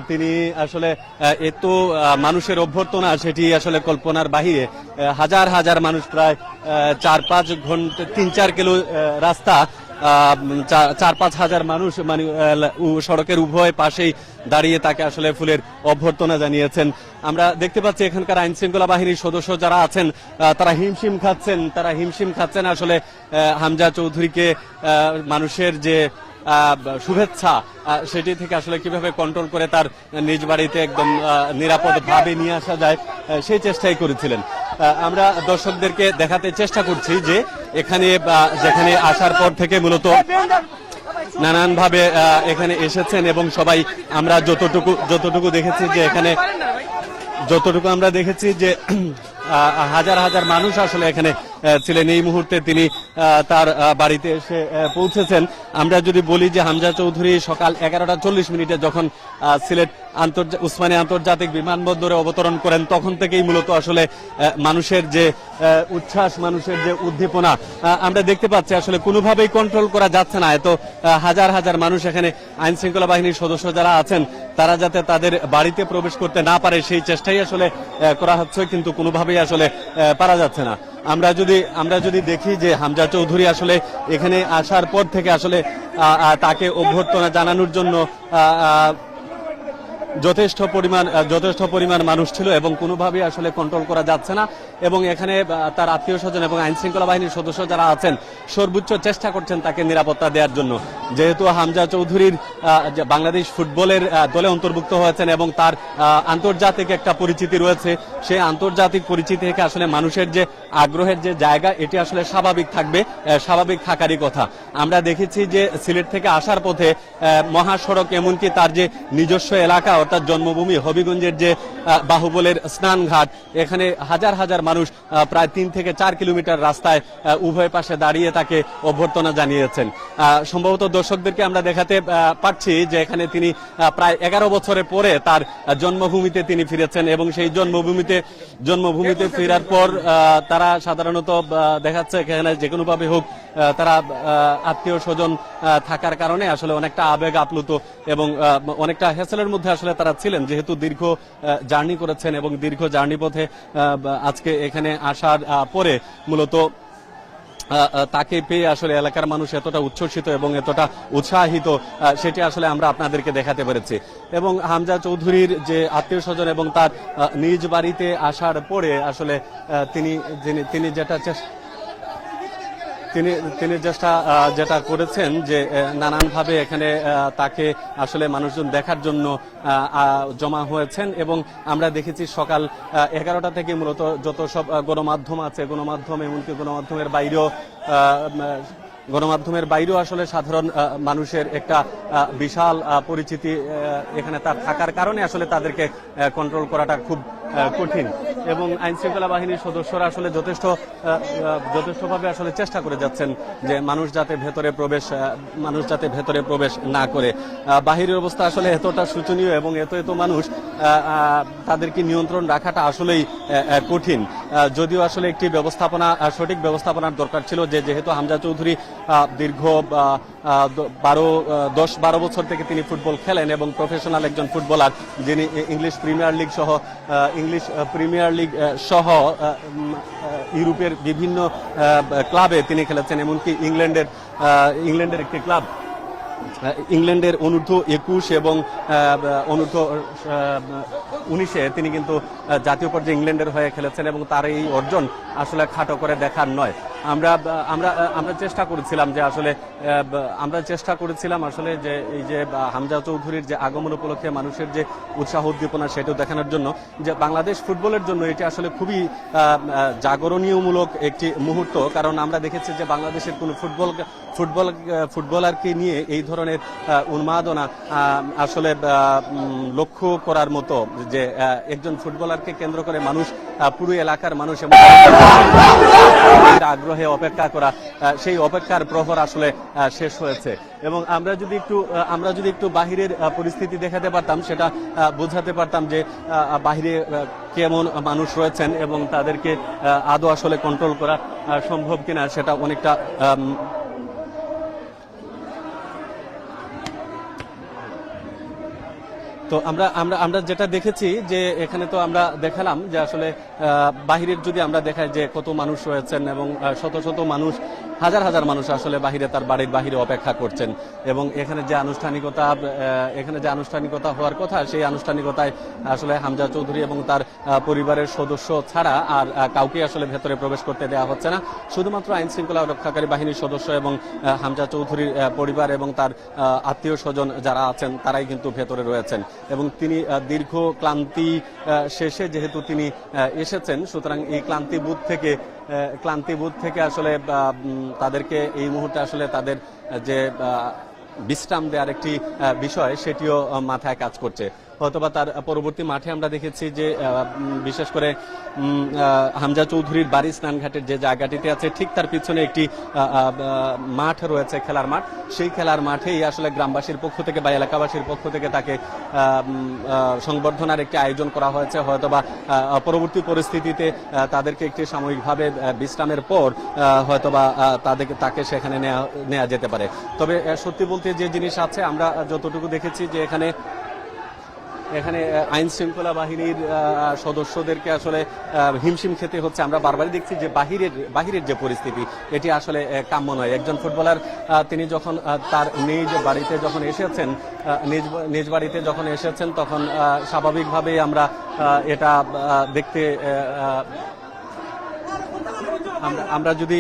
তিনি আসলে এত মানুষের অভ্যর্থনা সেটি আসলে কল্পনার বাহিরে। হাজার হাজার মানুষ, প্রায় 4-5 ঘন্টা 3-4 কিলো রাস্তা, 4-5 হাজার মানুষ মানে সড়কের উভয় পাশেই দাঁড়িয়ে তাকে আসলে ফুলের অভ্যর্থনা জানিয়েছেন। আমরা দেখতে পাচ্ছি এখানকার আইন শৃঙ্খলা বাহিনীর সদস্য যারা আছেন তারা হিমশিম খাচ্ছেন আসলে হামজা চৌধুরীকে মানুষের যে শুভেচ্ছা সেটি থেকে আসলে কিভাবে কন্ট্রোল করে তার নিজ বাড়িতে একদম নিরাপদভাবে নিয়ে আসা যায় সেই চেষ্টাই করেছিলেন। আমরা দর্শকদেরকে দেখাতে চেষ্টা করছি যে যেখানে আসার পর থেকে মূলত নানানভাবে এখানে এসেছেন এবং সবাই আমরা যতটুকু দেখেছি যে হাজার হাজার মানুষ আসলে এখানে ছিলেন। এই মুহূর্তে তিনি তার বাড়িতে এসে পৌঁছেছেন। আমরা যদি বলি যে হামজা চৌধুরী সকাল 11:40 যখন সিলেট উসমানী আন্তর্জাতিক বিমানবন্দরে অবতরণ করেন তখন থেকেই মূলত আসলে মানুষের যে উচ্ছ্বাস, মানুষের যে উদ্দীপনা আমরা দেখতে পাচ্ছি আসলে কোনোভাবেই কন্ট্রোল করা যাচ্ছে না। এত হাজার হাজার মানুষ এখানে আইন শৃঙ্খলা বাহিনীর সদস্য যারা আছেন তারা যাতে তাদের বাড়িতে প্রবেশ করতে না পারে সেই চেষ্টাই আসলে করা হচ্ছে, কিন্তু কোনোভাবেই আসলে পারা যাচ্ছে না। আমরা যদি দেখি যে হামজা চৌধুরী আসলে এখানে আসার পর থেকে আসলে তাকে অভ্যর্থনা জানানোর জন্য যথেষ্ট পরিমাণ মানুষ ছিল এবং কোনোভাবেই আসলে কন্ট্রোল করা যাচ্ছে না। এবং এখানে তার আত্মীয় স্বজন এবং আইন শৃঙ্খলা বাহিনীর সদস্য যারা আছেন সর্বোচ্চ চেষ্টা করছেন তাকে নিরাপত্তা দেওয়ার জন্য। যেহেতু হামজা চৌধুরীর বাংলাদেশ ফুটবলের দলে অন্তর্ভুক্ত হয়েছেন এবং তার আন্তর্জাতিক একটা পরিচিতি রয়েছে, সেই আন্তর্জাতিক পরিচিতি থেকে আসলে মানুষের যে আগ্রহের যে জায়গা এটি আসলে স্বাভাবিক থাকারই কথা। আমরা দেখেছি যে সিলেট থেকে আসার পথে মহাসড়ক, এমনকি তার যে নিজস্ব এলাকা অর্থাৎ জন্মভূমি হবিগঞ্জের যে বাহুবলের স্নানঘাট, এখানে হাজার হাজার মানুষ প্রায় 3 থেকে 4 কিলোমিটার রাস্তায় উভয় পাশে দাঁড়িয়ে তাকে অভ্যর্থনা জানিয়েছেন। সম্ভবত দর্শকদেরকে আমরা দেখাতে পারছি যে এখানে তিনি প্রায় 11 বছরের পরে তার জন্মভূমিতে তিনি ফিরেছেন এবং সেই জন্মভূমিতে ফেরার পর তারা সাধারণত দেখাচ্ছে এখানে যে কোনোভাবে হোক তারা আত্মীয় স্বজন থাকার কারণে আসলে অনেকটা আবেগ আপ্লুত এবং অনেকটা হেসেলের মধ্যে আসলে তারা ছিলেন, যেহেতু দীর্ঘ জার্নি করেছেন এবং দীর্ঘ জার্নি পথে আজকে এখানে আসার পরে মূলত তাকে পেয়ে আসলে এলাকার মানুষ এতটা উচ্ছ্বসিত এবং এতটা উৎসাহিত সেটি আসলে আমরা আপনাদেরকে দেখাতে পেরেছি। এবং হামজা চৌধুরীর যে আত্মীয় স্বজন এবং তার নিজ বাড়িতে আসার পরে আসলে তিনি যেটা করেছেন যে নানানভাবে এখানে তাকে আসলে মানুষজন দেখার জন্য জমা হয়েছেন। এবং আমরা দেখেছি সকাল 11টা থেকে মূলত যত সব গণমাধ্যম আছে, এমনকি গণমাধ্যমের বাইরেও আসলে সাধারণ মানুষের একটা বিশাল পরিচিতি এখানে তার থাকার কারণে আসলে তাদেরকে কন্ট্রোল করাটা খুব কঠিন। এবং আইন শৃঙ্খলা বাহিনীর সদস্যরা আসলে যথেষ্টভাবে আসলে চেষ্টা করে যাচ্ছেন যে মানুষ যাতে ভেতরে প্রবেশ না করে। বাহিরের অবস্থা আসলে এতটা শোচনীয় এবং এত মানুষ, তাদেরকে নিয়ন্ত্রণ রাখাটা আসলেই কঠিন। যদিও আসলে একটি সঠিক ব্যবস্থাপনার দরকার ছিল, যেহেতু হামজা চৌধুরী দীর্ঘ 10-12 বছর থেকে তিনি ফুটবল খেলেন এবং প্রফেশনাল একজন ফুটবলার, যিনি ইংলিশ প্রিমিয়ার লিগ সহ ইউরোপের বিভিন্ন ক্লাবে তিনি খেলেছেন। এমনকি ইংল্যান্ডের একটি ক্লাব, ইংল্যান্ডের অনূর্ধ্ব-21 এবং অনূর্ধ্ব-19 তিনি কিন্তু জাতীয় পর্যায়ে ইংল্যান্ডের হয়ে খেলেছেন এবং তার এই অর্জন আসলে খাটো করে দেখার নয়। আমরা চেষ্টা করেছিলাম আসলে যে এই যে হামজা চৌধুরীর যে আগমন উপলক্ষে মানুষের যে উৎসাহ উদ্দীপনা সেটাও দেখানোর জন্য, যে বাংলাদেশ ফুটবলের জন্য এটি আসলে খুবই জাগরণীয়মূলক একটি মুহূর্ত। কারণ আমরা দেখেছি যে বাংলাদেশের কোন ফুটবলারকে নিয়ে এই ধরনের উন্মাদনা আসলে লক্ষ্য করার মতো, যে একজন ফুটবলারকে কেন্দ্র করে পুরো এলাকার মানুষ এবং আগ্রহে অপেক্ষা করা, সেই অপেক্ষার প্রহর আসলে শেষ হয়েছে। এবং আমরা যদি একটু বাহিরের পরিস্থিতি দেখাতে পারতাম, সেটা বোঝাতে পারতাম যে বাহিরে কেমন মানুষ রয়েছেন এবং তাদেরকে আদৌ আসলে কন্ট্রোল করা সম্ভব কিনা সেটা অনেকটা তো আমরা আমরা আমরা যেটা দেখেছি যে এখানে তো আমরা দেখালাম যে আসলে বাহিরের যদি আমরা দেখাই যে কত মানুষ রয়েছেন এবং শত শত মানুষ, হাজার হাজার মানুষ আসলে বাহিরে তার বাড়ির বাহিরে অপেক্ষা করছেন এবং এখানে যে আনুষ্ঠানিকতা হওয়ার কথা সেই আনুষ্ঠানিকতায় আসলে হামজা চৌধুরী এবং তার পরিবারের সদস্য ছাড়া আর কাউকে আসলে ভেতরে প্রবেশ করতে দেওয়া হচ্ছে না। শুধুমাত্র আইন শৃঙ্খলা রক্ষাকারী বাহিনীর সদস্য এবং হামজা চৌধুরীর পরিবার এবং তার আত্মীয় স্বজন যারা আছেন তারাই কিন্তু ভেতরে রয়েছেন এবং তিনি দীর্ঘ ক্লান্তি শেষে যেহেতু তিনি এসেছেন, সুতরাং এই ক্লান্তিবোধ থেকে আসলে তাদেরকে এই মুহূর্তে আসলে তাদের যে বিশ্রাম দেওয়ার একটি বিষয় সেটিও মাথায় কাজ করছে। হয়তোবা তার পরবর্তী মাঠে আমরা দেখেছি যে বিশেষ করে হামজা চৌধুরীর বাড়ি স্নানঘাটের যে জায়গাটিতে আছে ঠিক তার পিছনে একটি মাঠ রয়েছে, খেলার মাঠ। সেই খেলার মাঠেই আসলে গ্রামবাসীর পক্ষ থেকে বা এলাকাবাসীর পক্ষ থেকে তাকে সংবর্ধনার একটি আয়োজন করা হয়েছে। হয়তোবা পরবর্তী পরিস্থিতিতে তাদেরকে একটি সাময়িকভাবে বিশ্রামের পর হয়তোবা তাকে সেখানে নেওয়া যেতে পারে। তবে সত্যি বলতে যে জিনিস আছে, আমরা যতটুকু দেখেছি যে এখানে আইন শৃঙ্খলা বাহিনীর সদস্যদেরকে আসলে হিমশিম খেতে হচ্ছে। আমরা বারবারই দেখছি যে বাহিরের যে পরিস্থিতি এটি আসলে কাম্য নয়। একজন ফুটবলার তিনি যখন তার নিজ বাড়িতে যখন এসেছেন তখন স্বাভাবিকভাবেই আমরা এটা দেখতে আমরা যদি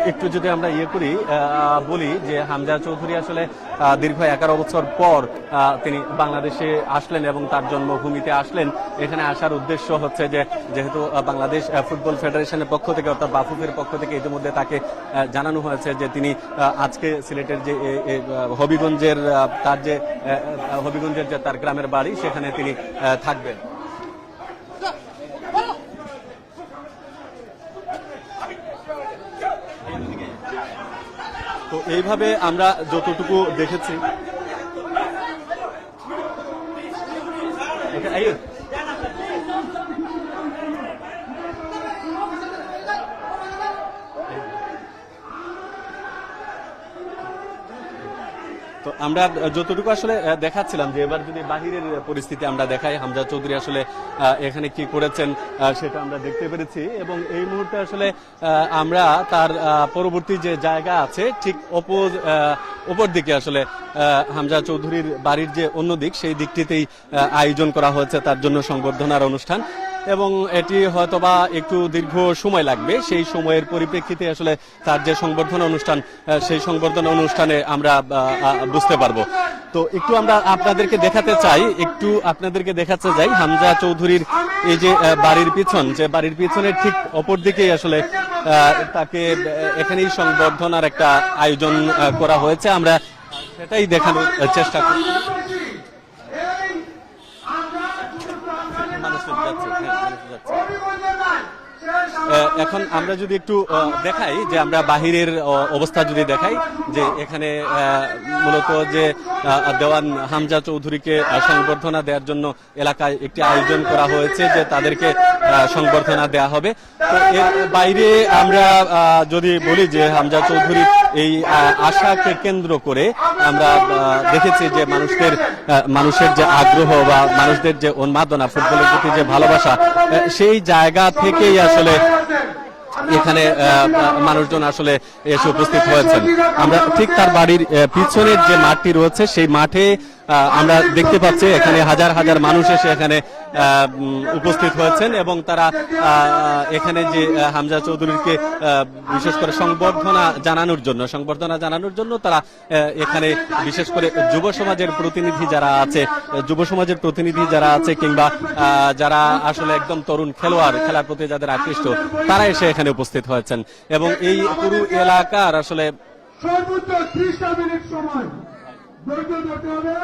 একটু যদি আমরা বলি যে হামজা চৌধুরী আসলে দীর্ঘ 11 বছর পর তিনি বাংলাদেশে আসলেন এবং তার জন্মভূমিতে আসলেন। এখানে আসার উদ্দেশ্য হচ্ছে যে যেহেতু বাংলাদেশ ফুটবল ফেডারেশনের পক্ষ থেকে অর্থাৎ বাফুফের পক্ষ থেকে ইতিমধ্যে তাকে জানানো হয়েছে যে তিনি আজকে সিলেটের যে হবিগঞ্জের যে তার গ্রামের বাড়ি সেখানে তিনি থাকবেন। তো এইভাবে আমরা যতটুকু দেখেছি তো আমরা যতটুকু আসলে দেখাচ্ছিলাম যে এবার যদি বাহিরের পরিস্থিতি আমরা দেখাই, হামজা চৌধুরী আসলে এখানে কি করেছেন সেটা আমরা দেখতে পেরেছি এবং এই মুহূর্তে আসলে আমরা তার পরবর্তী যে জায়গা আছে ঠিক অপর দিকে আসলে হামজা চৌধুরীর বাড়ির যে অন্য দিক সেই দিকটিতেই আয়োজন করা হয়েছে তার জন্য সংবর্ধনার অনুষ্ঠান এবং এটি হয়তোবা একটু দীর্ঘ সময় লাগবে। সেই সময়ের পরিপ্রেক্ষিতে আসলে তার যে সংবর্ধনা অনুষ্ঠান সেই সংবর্ধনা অনুষ্ঠানে আমরা বুঝতে পারবো। তো একটু আমরা আপনাদেরকে দেখাতে চাই হামজা চৌধুরীর এই যে বাড়ির পিছনের ঠিক অপর দিকেই আসলে তাকে এখানেই সংবর্ধনার একটা আয়োজন করা হয়েছে। আমরা সেটাই দেখানোর চেষ্টা করছি। এখন আমরা যদি একটু দেখাই যে আমরা বাহিরের অবস্থা যদি দেখাই যে এখানে মূলত যে দেওয়ান হামজা চৌধুরীকে সংবর্ধনা দেওয়ার জন্য এলাকায় একটি আয়োজন করা হয়েছে যে তাদেরকে সংবর্ধনা দেওয়া হবে। তো এর বাইরে আমরা যদি বলি যে হামজা চৌধুরী এই আশাকে কেন্দ্র করে আমরা দেখেছি যে মানুষের যে আগ্রহ বা মানুষদের যে উন্মাদনা, ফুটবলের প্রতি যে ভালোবাসা, সেই জায়গা থেকেই আসলে এখানে মানুষজন আসলে এসে উপস্থিত হয়েছেন। আমরা ঠিক তার বাড়ির পিছনের যে মাঠটি রয়েছে সেই মাঠে আমরা দেখতে পাচ্ছি এখানে হাজার হাজার মানুষ এসে এখানে উপস্থিত হয়েছেন এবং তারা এখানে যে হামজা চৌধুরীকে বিশেষ করে সংবর্ধনা জানানোর জন্য তারা এখানে বিশেষ করে যুব সমাজের প্রতিনিধি যারা আছে কিংবা যারা আসলে একদম তরুণ খেলার প্রতি যাদের আকৃষ্ট তারা এসে এখানে উপস্থিত হয়েছেন এবং এই পুরো এলাকার আসলে সর্বোচ্চ 30 মিনিট সময় ধৈর্য ধরতে হবে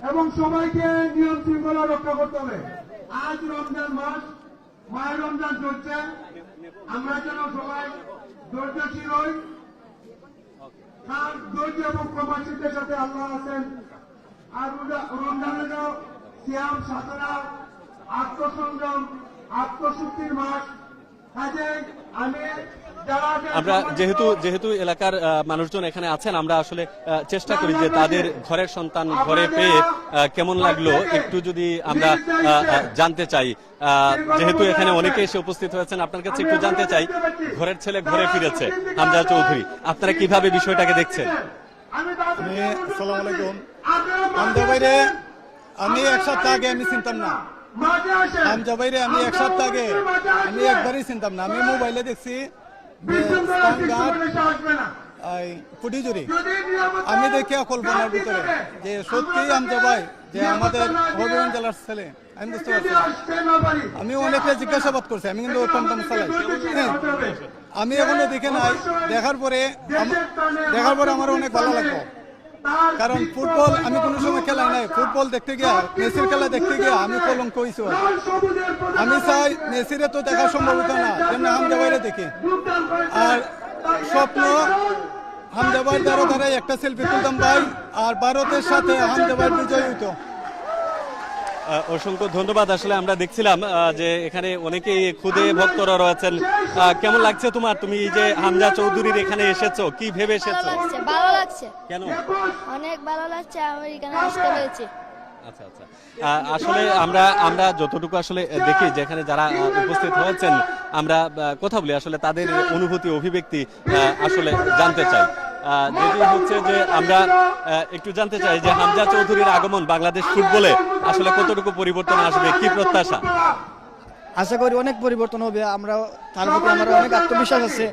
এবং সবাইকে নিয়ম শৃঙ্খলা রক্ষা করতে হবে। আজ রমজান মাস, মায়ের রমজান চলছে, আমরা যেন সবাই ধৈর্যশীল হই। কারণ ধৈর্য এবং প্রবাসীদের সাথে আল্লাহ আছেন। আর রমজানের সিয়াম সাধনা, আত্মসংযম, আত্মশুদ্ধির মাস। কাজেই আমি যারা আমরা যেহেতু এলাকার মানুষজন এখানে আছেন, আমরা আসলে চেষ্টা করি যে তাদের ঘরের সন্তান ঘরে পেয়ে কেমন লাগলো একটু যদি আমরা জানতে চাই। যেহেতু এখানে অনেকে এসে উপস্থিত হয়েছেন, আপনার কাছে একটু জানতে চাই, ঘরের ছেলে ঘরে ফিরেছে হামজা চৌধুরী, আপনারা কিভাবে বিষয়টাকে দেখছেন? আসসালামু আলাইকুম। হামজা ভাইরে আমি এক সপ্তাহ আগে আমি চিনতাম না। হামজা ভাইরে আমি এক সপ্তাহ আগে আমি একবারই চিনতাম না। আমি মোবাইলে দেখছি ফুটিজুরি, আমি দেখি কল্পনার ভিতরে যে সত্যি হামজা ভাই যে আমাদের হবিগঞ্জ জেলার ছেলে, আমি বুঝতে পারছি। আমি অনেকে জিজ্ঞাসাবাদ করছি, আমি কিন্তু টমটম চালাই। আমি এখনো দেখে নাই, দেখার পরে আমার অনেক ভালো লাগলো। কারণ ফুটবল আমি কোনো সময় খেলাই নাই, ফুটবল দেখতে গিয়া মেসির খেলা দেখতে গিয়া আমি কলঙ্ক হয়েছি। আমি চাই মেসিরে তো দেখা সম্ভব হতো না, যেন হামজা ভাইরে দেখি। আর স্বপ্ন হামজা ভাইয়ের দ্বারা একটা সেলফি তুলতাম ভাই, আর ভারতের সাথে হামজা ভাইয়ের বিজয় হইতো। অসংখ্য ধন্যবাদ। আসলে আমরা দেখছিলাম যে এখানে অনেকেই খুদে ভক্তরা রয়েছেন। কেমন লাগছে তোমার, তুমি এই যে হামজা চৌধুরীর এখানে এসেছো, কি ভেবে এসেছো? ভালো লাগছে। কেন? অনেক ভালো লাগছে, আমি এখানে আসতে পেরেছি। আচ্ছা আচ্ছা, আসলে আমরা যতটুকু আসলে দেখি যেখানে যারা উপস্থিত হয়েছেন, আমরা কথা বলি, আসলে তাদের অনুভূতি অভিব্যক্তি আসলে জানতে চাই। যেটি হচ্ছে যে আমরা একটু জানতে চাই যে হামজা চৌধুরীর আগমন বাংলাদেশ ফুটবলে আসলে কতটুকু পরিবর্তন আসবে, কি প্রত্যাশা? আশা করি অনেক পরিবর্তন হবে। আমরা তার প্রতি আমার অনেক আত্মবিশ্বাস আছে,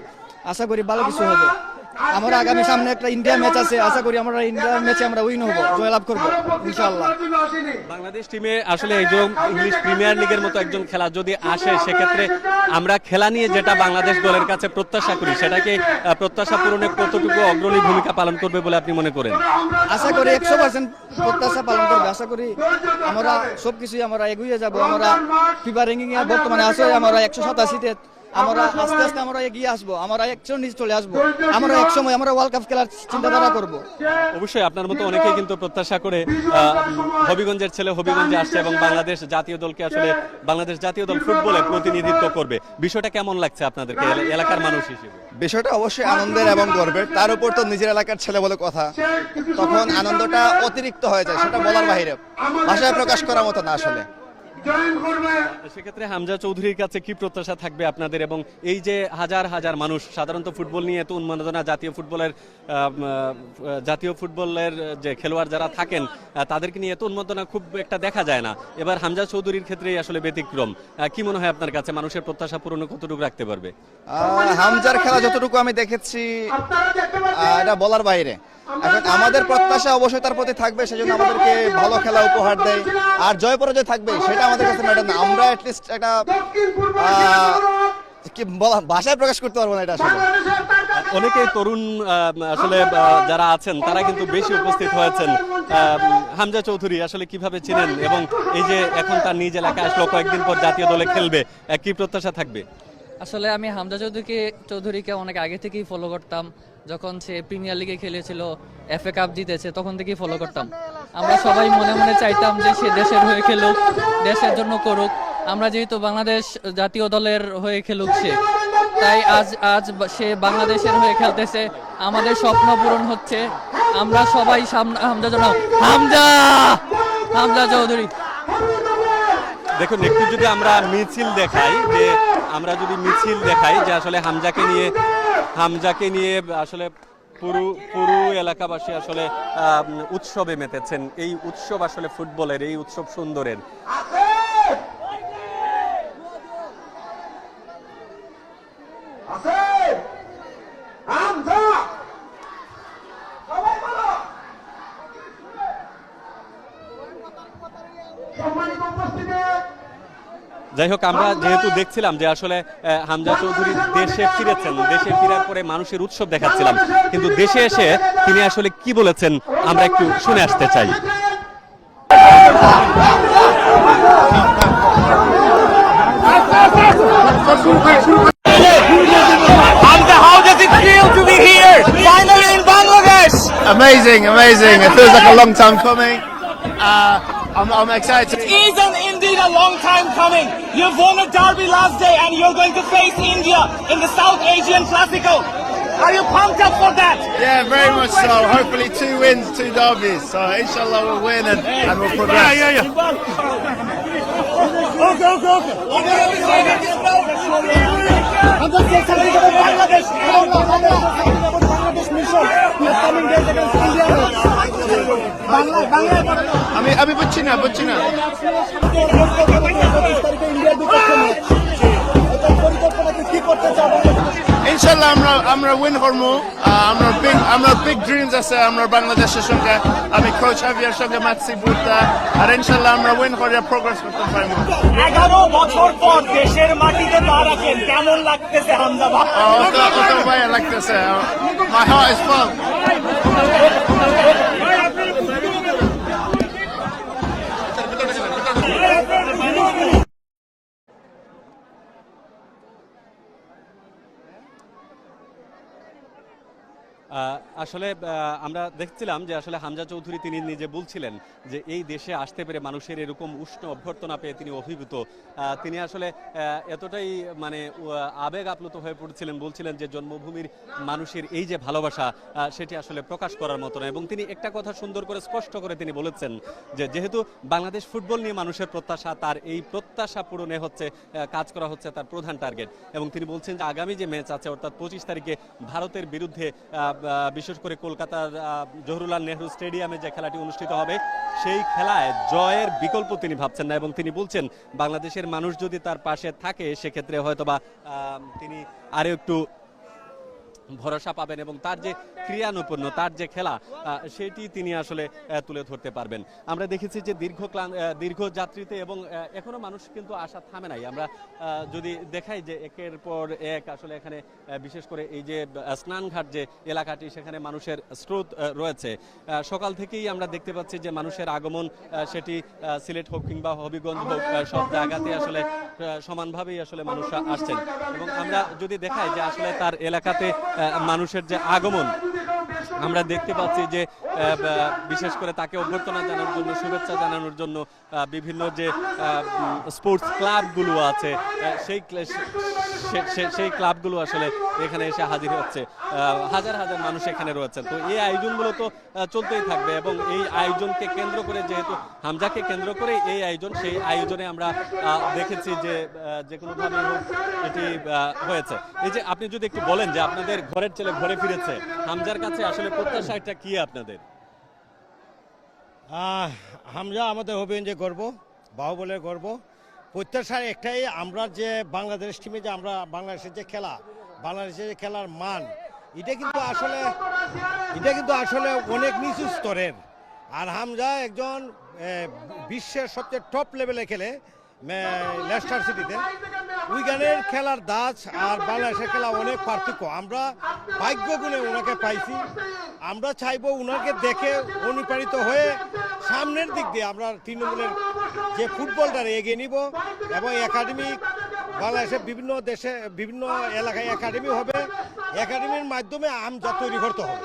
আশা করি ভালো কিছু হবে। আমরা আগামী সামনে একটা ইন্ডিয়া ম্যাচ আছে, আশা করি আমরা ইন্ডিয়ার ম্যাচে আমরা উইন হব, জয়লাভ করব ইনশাআল্লাহ। বাংলাদেশ টিমে আসলে একজন ইংলিশ প্রিমিয়ার লিগের মতো একজন খেলা যদি আসে, সেক্ষেত্রে আমরা খেলা নিয়ে যেটা বাংলাদেশ দলের কাছে প্রত্যাশা করি, সেটাকে প্রত্যাশা পূরণে কতটুকু অগ্রণী ভূমিকা পালন করবে বলে আপনি মনে করেন? আশা করি 100% প্রত্যাশা পালন করবে। আশা করি আমরা সবকিছুই আমরা এগিয়ে যাব। আমরা ফিফা র্যাঙ্কিং এ বর্তমানে আছে আমরা 187তে। আমরা আস্তে আস্তে আমরা এগিয়ে আসবো, আমরা 100 নিচে চলে আসবো। আমরা এক সময় আমরা ওয়ার্ল্ড কাপ খেলার চিন্তাধারা করব। অবশ্যই আপনার মতো অনেকেই কিন্তু প্রত্যাশা করে হবিগঞ্জের ছেলে হবিগঞ্জে আসছে এবং বাংলাদেশ জাতীয় দলকে আসলে বাংলাদেশ জাতীয় দল ফুটবলে প্রতিনিধিত্ব করবে। বিষয়টা কেমন লাগছে আপনাদেরকে এলাকার মানুষ হিসেবে? বিষয়টা অবশ্যই আনন্দের এবং গর্বের। তার উপর তো নিজের এলাকার ছেলে বলে কথা, তখন আনন্দটা অতিরিক্ত হয়ে যায়, সেটা বলার বাইরে, ভাষায় প্রকাশ করার মতো না আসলে। সেক্ষেত্রে হামজা চৌধুরীর কাছে কি প্রত্যাশা থাকবে আপনাদের, এবং এই যে হাজার হাজার মানুষ সাধারণত ফুটবল নিয়ে এত উন্মাদনা, জাতীয় ফুটবলের যে খেলোয়াড় যারা থাকেন তাদেরকে নিয়ে এত উন্মাদনা খুব একটা দেখা যায় না, এবার হামজা চৌধুরীর ক্ষেত্রেই আসলে ব্যতিক্রম। কি মনে হয় আপনার কাছে, মানুষের প্রত্যাশা পূরণে কতটুকু রাখতে পারবে? হামজার খেলা যতটুকু আমি দেখেছি এটা বলার বাইরে। এখন আমাদের প্রত্যাশা অবশ্যই তার প্রতি থাকবে, সেজন্য আমাদেরকে ভালো খেলা উপহার দেয়। আর জয় পরাজয় থাকবে সেটা আমাদের কাছে ম্যাটার না। আমরা অ্যাটলিস্ট একটা কি বলা, ভাষায় প্রকাশ করতে পারবো না এটা আসলে। অনেকেই তরুণ আসলে যারা আছেন তারা কিন্তু বেশি উপস্থিত হয়েছেন। হামজা চৌধুরী আসলে কিভাবে চিনেন, এবং এই যে এখন তার নিজ এলাকায় আসলো, কয়েকদিন পর জাতীয় দলে খেলবে, কি প্রত্যাশা থাকবে? আসলে আমি হামজা চৌধুরীকে অনেক আগে থেকেই ফলো করতাম। যখন সে প্রিমিয়ার লিগে খেলেছিল, FA কাপ জিতেছে, তখন থেকেই ফলো করতাম। আমরা সবাই মনে মনে চাইতাম যে সে দেশের হয়ে খেলুক, দেশের জন্য করুক। আমরা যেহেতু বাংলাদেশ জাতীয় দলের হয়ে খেলুক সে, তাই আজ সে বাংলাদেশের হয়ে খেলতেছে, আমাদের স্বপ্ন পূরণ হচ্ছে। আমরা সবাই হামজা চৌধুরী। দেখুন, একটু যদি আমরা মিছিল দেখাই যে আসলে হামজাকে নিয়ে আসলে পুরো এলাকাবাসী আসলে উৎসবে মেতেছেন। এই উৎসব আসলে ফুটবলের, এই উৎসব সুন্দরের। যাই হোক, আমরা যেহেতু দেখছিলাম যে আসলে হামজা চৌধুরী দেশে ফিরেছেন, দেশে ফেরার পরে মানুষের উৎসব দেখাচ্ছিলাম, কিন্তু দেশে এসে তিনি আসলে কি বলেছেন আমরা একটু শুনে আসতে চাই। Hamza, how does it feel to be here, finally in Bangladesh? Amazing. It feels like a long time coming. I'm excited. Isn't indeed a long time coming. You've won a derby last day and you're going to face India in the South Asian Classical. Are you pumped up for that? Yeah, very much so. Hopefully 2 wins, 2 derbies. So inshallah we'll win and we'll progress. আমি বুঝছি না ইনশাআল্লাহ আমরা win করবো আমরা big dreams আছে আমরা বাংলাদেশের সঙ্গে আমি কোচ হাভিয়ার সঙ্গে ম্যাচি বুঝতা আর ইনশাআল্লাহ আমরা উইন করে প্রোগ্রেস করতে পারবো 11 বছর পর দেশের মাটিতে পা রাখেন কেমন লাগতেছে হামজা ভাই? কত ভালো লাগতেছে মাই হার্ট ইজ ফুল আসলে আমরা দেখছিলাম যে আসলে হামজা চৌধুরী তিনি নিজে বলছিলেন যে এই দেশে আসতে পেরে মানুষের এরকম উষ্ণ অভ্যর্থনা পেয়ে তিনি অভিভূত। তিনি আসলে এতটাই মানে আবেগ আপ্লুত হয়ে পড়ছিলেন, বলছিলেন যে জন্মভূমির মানুষের এই যে ভালোবাসা সেটি আসলে প্রকাশ করার মতো না। এবং তিনি একটা কথা সুন্দর করে স্পষ্ট করে তিনি বলেছেন যে যেহেতু বাংলাদেশ ফুটবল নিয়ে মানুষের প্রত্যাশা, তার এই প্রত্যাশা পূরণে হচ্ছে কাজ করা হচ্ছে তার প্রধান টার্গেট। এবং তিনি বলছেন যে আগামী যে ম্যাচ আছে অর্থাৎ 25 তারিখে ভারতের বিরুদ্ধে বিশেষ করে কলকাতার জওহরলাল নেহরু স্টেডিয়ামে যে খেলাটি অনুষ্ঠিত হবে সেই খেলায় জয়ের বিকল্প তিনি ভাবছেন না। এবং তিনি বলছেন বাংলাদেশের মানুষ যদি তার পাশে থাকে সেক্ষেত্রে হয়তোবা তিনি আরো একটু ভরসা পাবেন এবং তার যে ক্রিয়ানুপন্ন তার যে খেলা সেটি তিনি আসলে তুলে ধরতে পারবেন। আমরা দেখেছি যে দীর্ঘ যাত্রীতে এবং এখনো মানুষ কিন্তু আশা থামে নাই। আমরা যদি দেখাই যে একের পর এক আসলে এখানে বিশেষ করে এই যে স্নানঘাট যে এলাকাটি সেখানে মানুষের স্রোত রয়েছে। সকাল থেকেই আমরা দেখতে পাচ্ছি যে মানুষের আগমন সেটি সিলেট হোক কিংবা হবিগঞ্জ হোক সব জায়গাতে আসলে সমানভাবেই আসলে মানুষ আসছেন। এবং আমরা যদি দেখাই যে আসলে তার এলাকাতে মানুষের যে আগমন আমরা দেখতে পাচ্ছি যে বিশেষ করে তাকে অভ্যর্থনা জানানোর জন্য শুভেচ্ছা জানানোর জন্য বিভিন্ন যে স্পোর্টস ক্লাবগুলো আছে সেই ক্লাবগুলো আসলে এখানে এসে হাজির হচ্ছে। হাজার হাজার মানুষ এখানে রয়েছেন। তো এই আয়োজনগুলো তো চলতেই থাকবে এবং এই আয়োজনকে কেন্দ্র করে যেহেতু হামজাকে কেন্দ্র করে এই আয়োজন, সেই আয়োজনে আমরা দেখেছি যে কোনোভাবে এটি হয়েছে। এই যে আপনি যদি একটু বলেন যে আপনাদের ঘরের ছেলে ঘরে ফিরেছে, হামজার কাছে আসলে প্রত্যাশাটা কি আপনাদের? হামজা আমাদের হবিগঞ্জে গর্ব, বাহুবলের গর্ব। প্রত্যাশার একটাই, আমরা যে বাংলাদেশ টিমে যে আমরা বাংলাদেশের যে খেলা, বাংলাদেশের যে খেলার মান এটা কিন্তু আসলে অনেক নিচু স্তরের। আর হামজা একজন বিশ্বের সবচেয়ে টপ লেভেলে খেলে লেস্টার সিটিতে। উইগানের খেলার দাজ আর বাংলাদেশের খেলা অনেক পার্থক্য। আমরা ভাগ্য গুণে ওনাকে পাইছি। আমরা চাইবো ওনাকে দেখে অনুপ্রাণিত হয়ে সামনের দিক দিয়ে আমরা তৃণমূলের যে ফুটবলটারে এগিয়ে নিব এবং একাডেমি বাংলাদেশের বিভিন্ন দেশে বিভিন্ন এলাকায় একাডেমি হবে। একাডেমির মাধ্যমে আমজা তৈরি করতে হবে।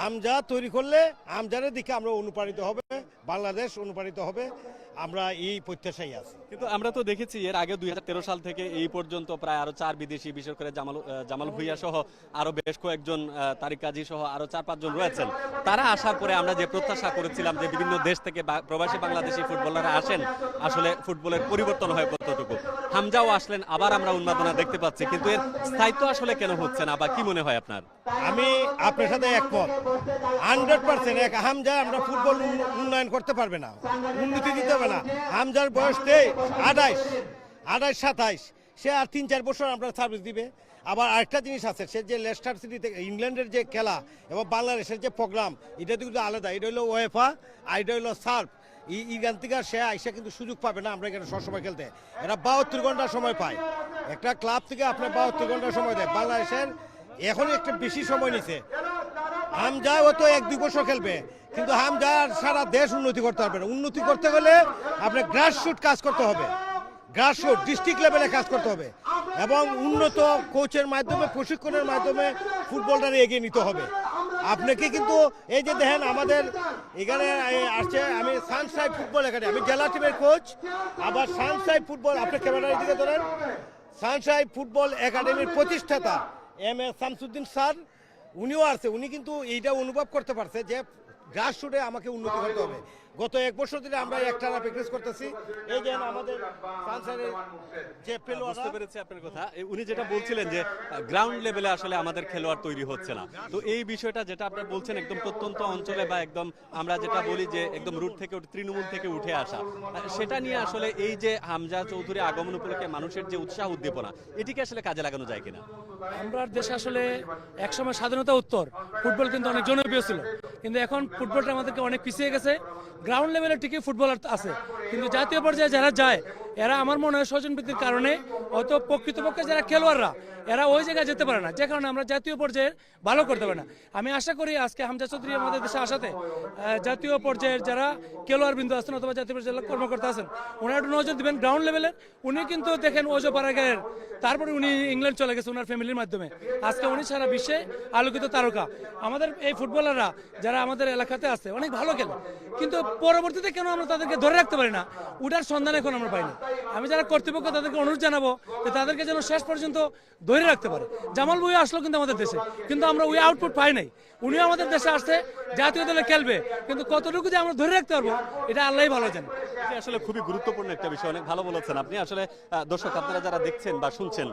আমজা তৈরি করলে আমজারের দিকে আমরা অনুপ্রাণিত হবে, বাংলাদেশ অনুপ্রাণিত হবে। আমরা এই প্রত্যাশাই আছি। কিন্তু আমরা তো দেখেছি এর আগে 2013 সাল থেকে এই পর্যন্ত প্রায় আরো 4 বিদেশি, বিশেষ করে জামাল ভুইয়া সহ আরো বেশ কয়েকজন, তারিক কাজী সহ আরো 4-5 জন রয়েছেন। তারা আসার পরে আমরা যে প্রত্যাশা করেছিলাম যে বিভিন্ন দেশ থেকে প্রবাসী বাংলাদেশি ফুটবলাররা আসেন, আসলে ফুটবলের পরিবর্তন হয় কতটুকু। হামজাও আসলেন, আবার আমরা উন্মাদনা দেখতে পাচ্ছি, কিন্তু এর স্থায়িত্ব আসলে কেন হচ্ছে না বা কি মনে হয় আপনার? আমি আপনার সাথে একমত 100%। হামজা আমরা ফুটবল উন্নয়ন করতে পারবে না, উন্নতি দিতে হবে না। হামজার বয়স 28-27, সে আর 3-4 বছর আমরা সার্ভিস দিবে। আবার আরেকটা জিনিস আছে, সে যে লেস্টার সিটিতে ইংল্যান্ডের যে খেলা এবং বাংলাদেশের যে প্রোগ্রাম এটা কিন্তু আলাদা। এটা হলো ওয়েফা আর এটা হলো সার্ভ। ইরান থেকে সে আইসা কিন্তু সুযোগ পাবে না আমরা এখানে সবসময় খেলতে। এরা 72 ঘন্টা সময় পায়। একটা ক্লাব থেকে আপনার 72 ঘন্টা সময় দেয়। বাংলাদেশের এখন একটা বেশি সময় নিছে। হামজা হয়তো 1-2 বছর খেলবে, কিন্তু হামজা সারা দেশ উন্নতি করতে পারবে না। উন্নতি করতে গেলে আপনার গ্রাসরুট কাজ করতে হবে, গ্রাসরুট ডিস্ট্রিক্ট লেভেলে কাজ করতে হবে এবং উন্নত কোচের মাধ্যমে, প্রশিক্ষণের মাধ্যমে ফুটবলটাকে এগিয়ে নিতে হবে। আপনাকে কিন্তু এই যে দেখেন আমাদের এখানে আসছে, আমি সানশাইন ফুটবল একাডেমি, আমি জেলা টিমের কোচ, আবার সানশাইন ফুটবল, আপনি ক্যামেরার দিকে ধরেন, সানশাইন ফুটবল একাডেমির প্রতিষ্ঠাতা এম.এ. শামসুদ্দিন স্যার, উনিও আছে। উনি কিন্তু এইটা অনুভব করতে পারছে যে গ্রাসরুটে আমাকে উন্নতি করতে হবে। গত 1 বছর ধরে আমরা একটানা প্র্যাকটিস করতেছি। এই যে আমাদের সানশাইনের যে পেলোয়ার, বুঝতে পেরেছি আপনার কথা। উনি যেটা বলছিলেন যে গ্রাউন্ড লেভেলে আসলে আমাদের খেলোয়াড় তৈরি হচ্ছে না, তো এই বিষয়টা যেটা আপনি বলছেন একদম প্রত্যন্ত অঞ্চলে বা একদম আমরা যেটা বলি যে একদম রুট থেকে তৃণমূল থেকে উঠে আসা, সেটা নিয়ে আসলে এই যে হামজা চৌধুরী আগমন উপলক্ষে মানুষের যে উৎসাহ উদ্দীপনা, এটিকে আসলে কাজে লাগানো যায় কিনা? আমরা দেশে আসলে একসময় স্বাধীনতা উত্তর ফুটবল কিন্তু অনেক জনপ্রিয় ছিল, কিন্তু এখন ফুটবলটা আমাদেরকে অনেক পিছিয়ে গেছে। গ্রাউন্ড লেভেলে ঠিকই ফুটবলার আছে, কিন্তু জাতীয় পর্যায়ে যারা যায় এরা আমার মনে হয় স্বজনপ্রীতির কারণে হয়তো প্রকৃতপক্ষে যারা খেলোয়াড়রা এরা ওই জায়গায় যেতে পারে না, যে কারণে আমরা জাতীয় পর্যায়ে ভালো করতে পারি না। আমি আশা করি আজকে হামজা চৌধুরী আমাদের দেশে আসাতে জাতীয় পর্যায়ের যারা খেলোয়াড় বিন্দু আছেন অথবা জাতীয় পর্যায়ের কর্মকর্তা আছেন ওনারা একটু নজর দিবেন গ্রাউন্ড লেভেলে। উনি কিন্তু দেখেন ওজো পারাগের, তারপরে উনি ইংল্যান্ড চলে গেছে ওনার ফ্যামিলির মাধ্যমে, আজকে উনি সারা বিশ্বে আলোকিত তারকা। আমাদের এই ফুটবলাররা যারা আমাদের এলাকাতে আছে অনেক ভালো খেলে, কিন্তু পরবর্তীতে কেন আমরা তাদেরকে ধরে রাখতে পারি না, ওটার সন্ধান এখন আমরা পাইনি। আমি যারা কর্তৃপক্ষ তাদেরকে অনুরোধ জানাবো যে তাদেরকে যেন শেষ পর্যন্ত ধরে রাখতে পারে। জামাল ভুঁইয়া আসলো কিন্তু আমাদের দেশে, কিন্তু আমরা ওই আউটপুট পাই নাই। উনিও আমাদের দেশে আসছে, জাতীয় দলে খেলবে, কিন্তু কতটুকু যে আমরা ধরে রাখতে পারবো এটা আল্লাহই ভালো জানে। এটা আসলে খুবই গুরুত্বপূর্ণ একটা বিষয়, অনেক ভালো বলেছেন আপনি। আসলে দর্শক আপনারা যারা দেখছেন বা শুনছেন,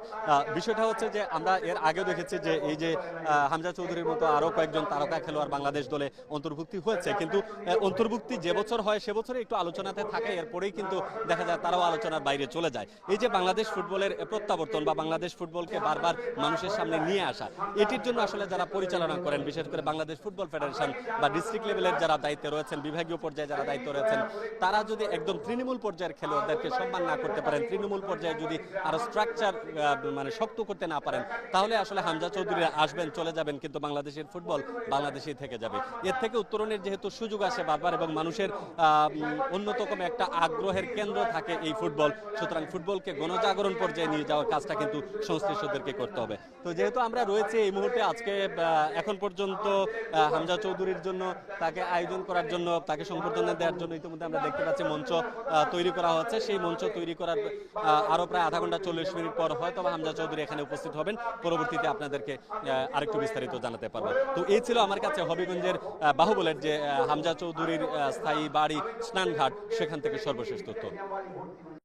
বিষয়টা হচ্ছে যে আমরা এর আগেও দেখেছি যে এই যে হামজা চৌধুরীর মতো আরো কয়েকজন তারকা খেলোয়াড় বাংলাদেশ দলে অন্তর্ভুক্তি হয়েছে, কিন্তু অন্তর্ভুক্তি যে বছর হয় সে বছরে একটু আলোচনাতে থাকে, এরপরেই কিন্তু দেখা যায় তারাও আলোচনার বাইরে চলে যায়। এই যে বাংলাদেশ ফুটবলের প্রত্যাবর্তন বা বাংলাদেশ ফুটবলকে বারবার মানুষের সামনে নিয়ে আসা, এটির জন্য আসলে যারা পরিচালনা করেন, বিশেষ করে বাংলাদেশ ফুটবল ফেডারেশন বা ডিস্ট্রিক্ট লেভেলের যারা দায়িত্বে রয়েছেন, বিভাগীয় পর্যায়ে যারা দায়িত্ব রয়েছেন, তারা যদি একদম তৃণমূল পর্যায়ের খেলোয়াড়দেরকে সম্মান না করতে পারেন, তৃণমূল পর্যায়ে যদি আরো স্ট্রাকচার মানে শক্ত করতে না পারেন, তাহলে আসলে হামজা চৌধুরী আসবেন চলে যাবেন, কিন্তু বাংলাদেশের ফুটবল বাংলাদেশেই থেকে যাবে। এর থেকে উত্তরণের যেহেতু সুযোগ আসে বারবার এবং মানুষের অন্যতম একটা আগ্রহের কেন্দ্র থাকে এই ফুটবল, সুতরাং ফুটবলকে গণজাগরণ পর্যায়ে নিয়ে যাওয়ার কাজটা কিন্তু সংশ্লিষ্টদেরকে করতে হবে। তো যেহেতু আমরা রয়েছে এই মুহূর্তে আজকে এখন পর্যন্ত হামজা চৌধুরীর জন্য তাকে আয়োজন করার জন্য, তাকে সংবর্ধনা দেওয়ার জন্য ইতিমধ্যে আমরা দেখতে পাচ্ছি মঞ্চ তৈরি করা হচ্ছে। সেই মঞ্চ তৈরি করার আরো প্রায় আধা ঘন্টা 40 মিনিট পর হয়তো হামজা চৌধুরী এখানে উপস্থিত হবেন, পরবর্তীতে আপনাদেরকে আরেকটু বিস্তারিত জানাতে পারবো। তো এই ছিল আমার কাছে হবিগঞ্জের বাহুবলের যে হামজা চৌধুরীর স্থায়ী বাড়ি স্নানঘাট, সেখান থেকে সর্বশেষ তথ্য।